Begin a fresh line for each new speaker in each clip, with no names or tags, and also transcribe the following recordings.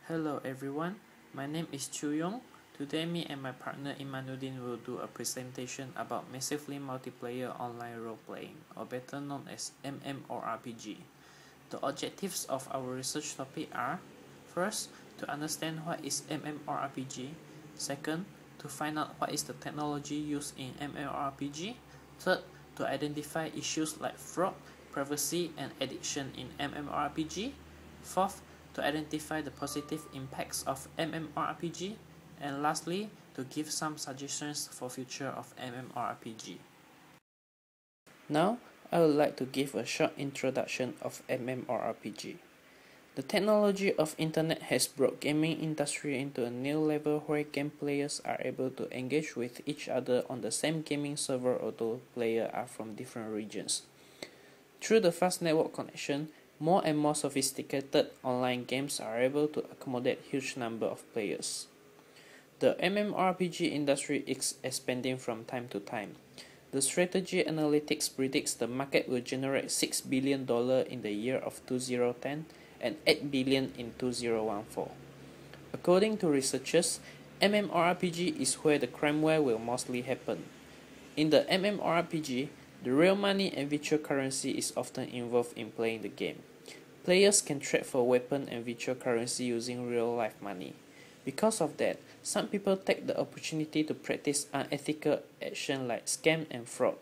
Hello everyone, my name is Chu Yong. Today me and my partner Imanuddin will do a presentation about massively multiplayer online role-playing, or better known as MMORPG. The objectives of our research topic are: first, to understand what is MMORPG; second, to find out what is the technology used in MMORPG; third, to identify issues like fraud, privacy, and addiction in MMORPG; fourth, to identify the positive impacts of MMORPG; and lastly, to give some suggestions for future of MMORPG. Now, I would like to give a short introduction of MMORPG. The technology of internet has brought gaming industry into a new level where game players are able to engage with each other on the same gaming server although players are from different regions. Through the fast network connection, more and more sophisticated online games are able to accommodate huge number of players. The MMORPG industry is expanding from time to time. The strategy analytics predicts the market will generate $6 billion in the year of 2010 and $8 billion in 2014. According to researchers, MMORPG is where the crime war will mostly happen. In the MMORPG, the real money and virtual currency is often involved in playing the game. Players can trade for weapon and virtual currency using real-life money. Because of that, some people take the opportunity to practice unethical action like scam and fraud.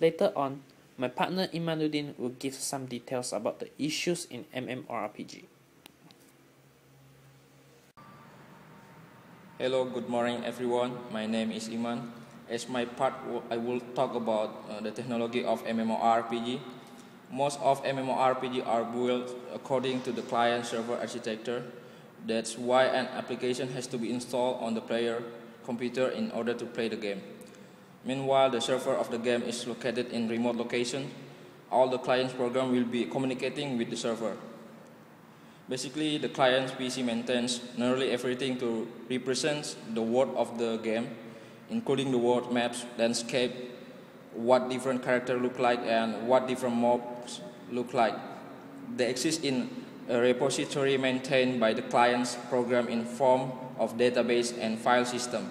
Later on, my partner Imanuddin will give some details about the issues in MMORPG.
Hello, good morning everyone. My name is Iman. As my part, I will talk about the technology of MMORPG. Most of MMORPG are built according to the client-server architecture. That's why an application has to be installed on the player computer in order to play the game. Meanwhile, the server of the game is located in remote location. All the client's program will be communicating with the server. Basically, the client's PC maintains nearly everything to represent the world of the game, including the world maps, landscape, what different characters look like, and what different mobs look like. They exist in a repository maintained by the client's program in form of database and file system.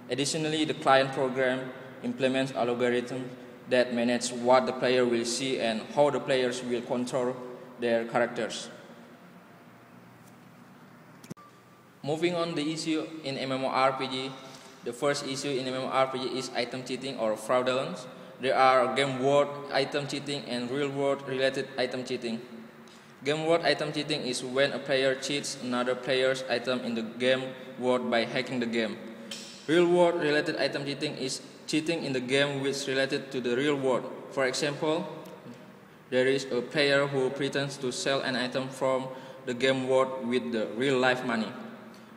Additionally, the client program implements algorithms that manage what the player will see and how the players will control their characters. Moving on the issue in MMORPG, the first issue in MMORPG is item cheating or fraudulence. There are game world item cheating and real world related item cheating. Game world item cheating is when a player cheats another player's item in the game world by hacking the game. Real world related item cheating is cheating in the game which is related to the real world. For example, there is a player who pretends to sell an item from the game world with the real life money.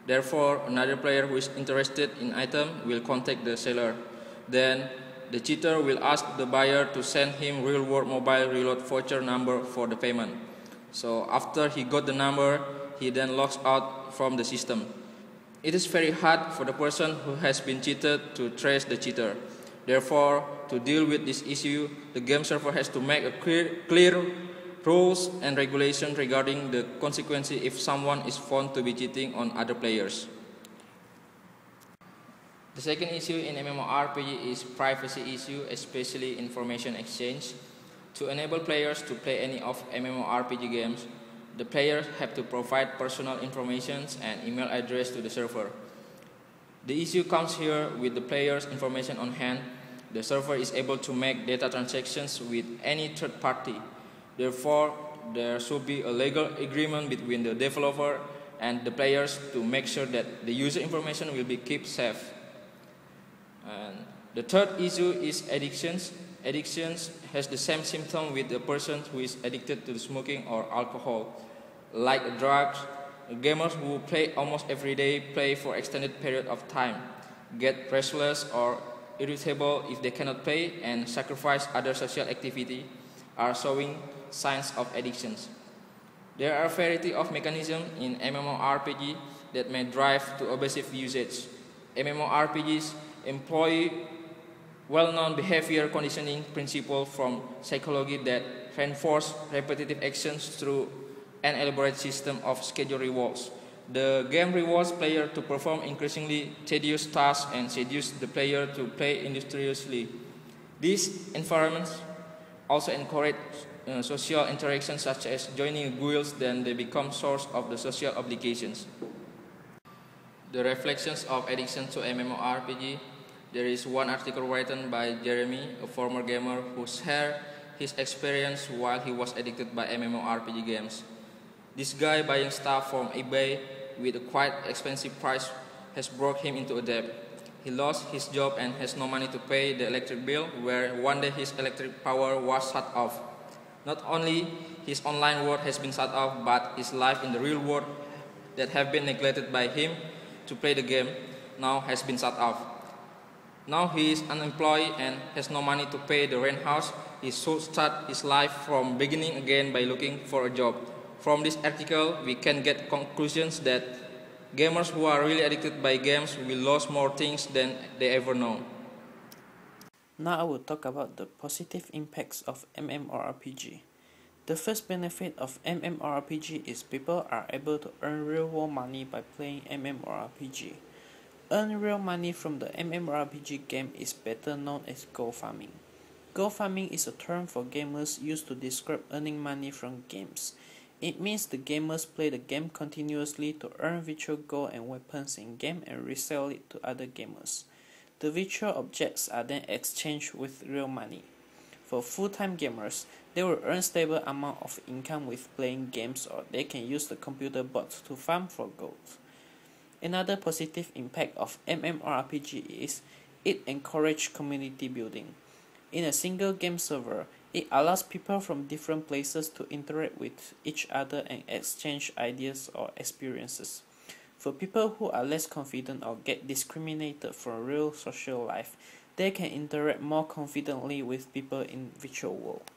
Therefore, another player who is interested in item will contact the seller. Then, the cheater will ask the buyer to send him real-world mobile reload voucher number for the payment. So, after he got the number, he then logs out from the system. It is very hard for the person who has been cheated to trace the cheater. Therefore, to deal with this issue, the game server has to make a clear rules and regulations regarding the consequences if someone is found to be cheating on other players. The second issue in MMORPG is privacy issue, especially information exchange. To enable players to play any of MMORPG games, the players have to provide personal information and email address to the server. The issue comes here with the player's information on hand. The server is able to make data transactions with any third party. Therefore, there should be a legal agreement between the developer and the players to make sure that the user information will be kept safe. And the third issue is addictions. Addictions has the same symptom with a person who is addicted to smoking or alcohol. Like drugs, gamers who play almost every day play for extended period of time, get restless or irritable if they cannot play, and sacrifice other social activity are showing signs of addictions. There are a variety of mechanisms in MMORPG that may drive to obsessive usage. MMORPGs employ well-known behavior conditioning principles from psychology that reinforce repetitive actions through an elaborate system of scheduled rewards. The game rewards players to perform increasingly tedious tasks and seduces the player to play industriously. These environments also encourage social interactions such as joining guilds, then they become source of the social obligations. The reflections of addiction to MMORPG. There is one article written by Jeremy, a former gamer, who shared his experience while he was addicted by MMORPG games. This guy buying stuff from eBay with a quite expensive price has brought him into a debt. He lost his job and has no money to pay the electric bill, where one day his electric power was shut off. Not only his online world has been shut off, but his life in the real world that have been neglected by him to play the game now has been shut off. Now he is unemployed and has no money to pay the rent house. He should start his life from beginning again by looking for a job. From this article, we can get conclusions that gamers who are really addicted by games will lose more things than they ever know.
Now I will talk about the positive impacts of MMORPG. The first benefit of MMORPG is people are able to earn real-world money by playing MMORPG. Earn real money from the MMORPG game is better known as gold farming. Gold farming is a term for gamers used to describe earning money from games. It means the gamers play the game continuously to earn virtual gold and weapons in-game and resell it to other gamers. The virtual objects are then exchanged with real money. For full-time gamers, they will earn stable amount of income with playing games, or they can use the computer bots to farm for gold. Another positive impact of MMORPG is it encourages community building. In a single game server, it allows people from different places to interact with each other and exchange ideas or experiences. For people who are less confident or get discriminated from real social life, they can interact more confidently with people in virtual world.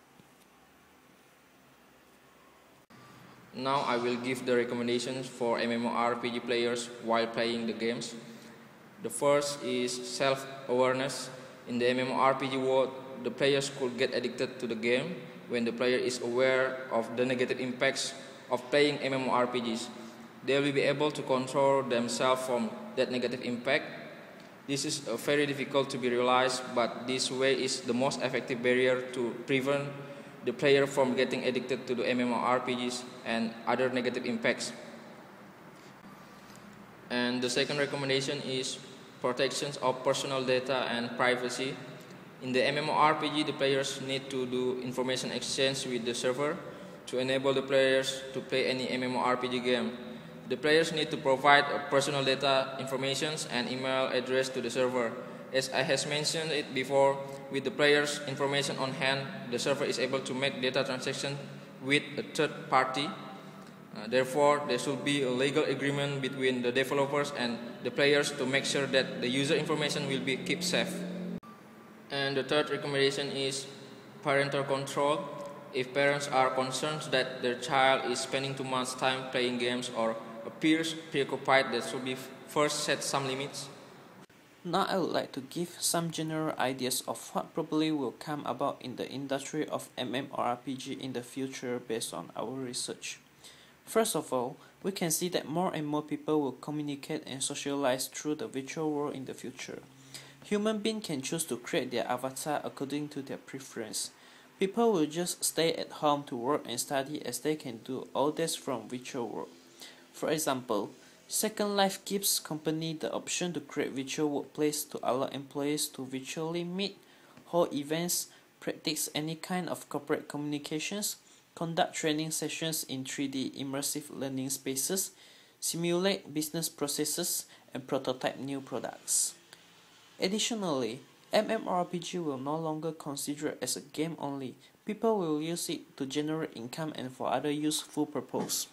Now I will give the recommendations for MMORPG players while playing the games. The first is self-awareness. In the MMORPG world, the players could get addicted to the game when the player is aware of the negative impacts of playing MMORPGs. They will be able to control themselves from that negative impact. This is very difficult to be realized, but this way is the most effective barrier to prevent the player from getting addicted to the MMORPGs and other negative impacts. And the second recommendation is protection of personal data and privacy. In the MMORPG, the players need to do information exchange with the server to enable the players to play any MMORPG game. The players need to provide personal data information and email address to the server. As I has mentioned it before, with the players' information on hand, the server is able to make data transactions with a third party. Therefore, there should be a legal agreement between the developers and the players to make sure that the user information will be kept safe. And the third recommendation is parental control. If parents are concerned that their child is spending too much time playing games or appears preoccupied, there should be first set some limits.
Now I would like to give some general ideas of what probably will come about in the industry of MMORPG in the future based on our research. First of all, we can see that more and more people will communicate and socialize through the virtual world in the future. Human beings can choose to create their avatar according to their preference. People will just stay at home to work and study as they can do all this from virtual world. For example, Second Life gives companies the option to create virtual workplace to allow employees to virtually meet, hold events, practice any kind of corporate communications, conduct training sessions in 3D immersive learning spaces, simulate business processes, and prototype new products. Additionally, MMORPG will no longer consider it as a game only. People will use it to generate income and for other useful purposes.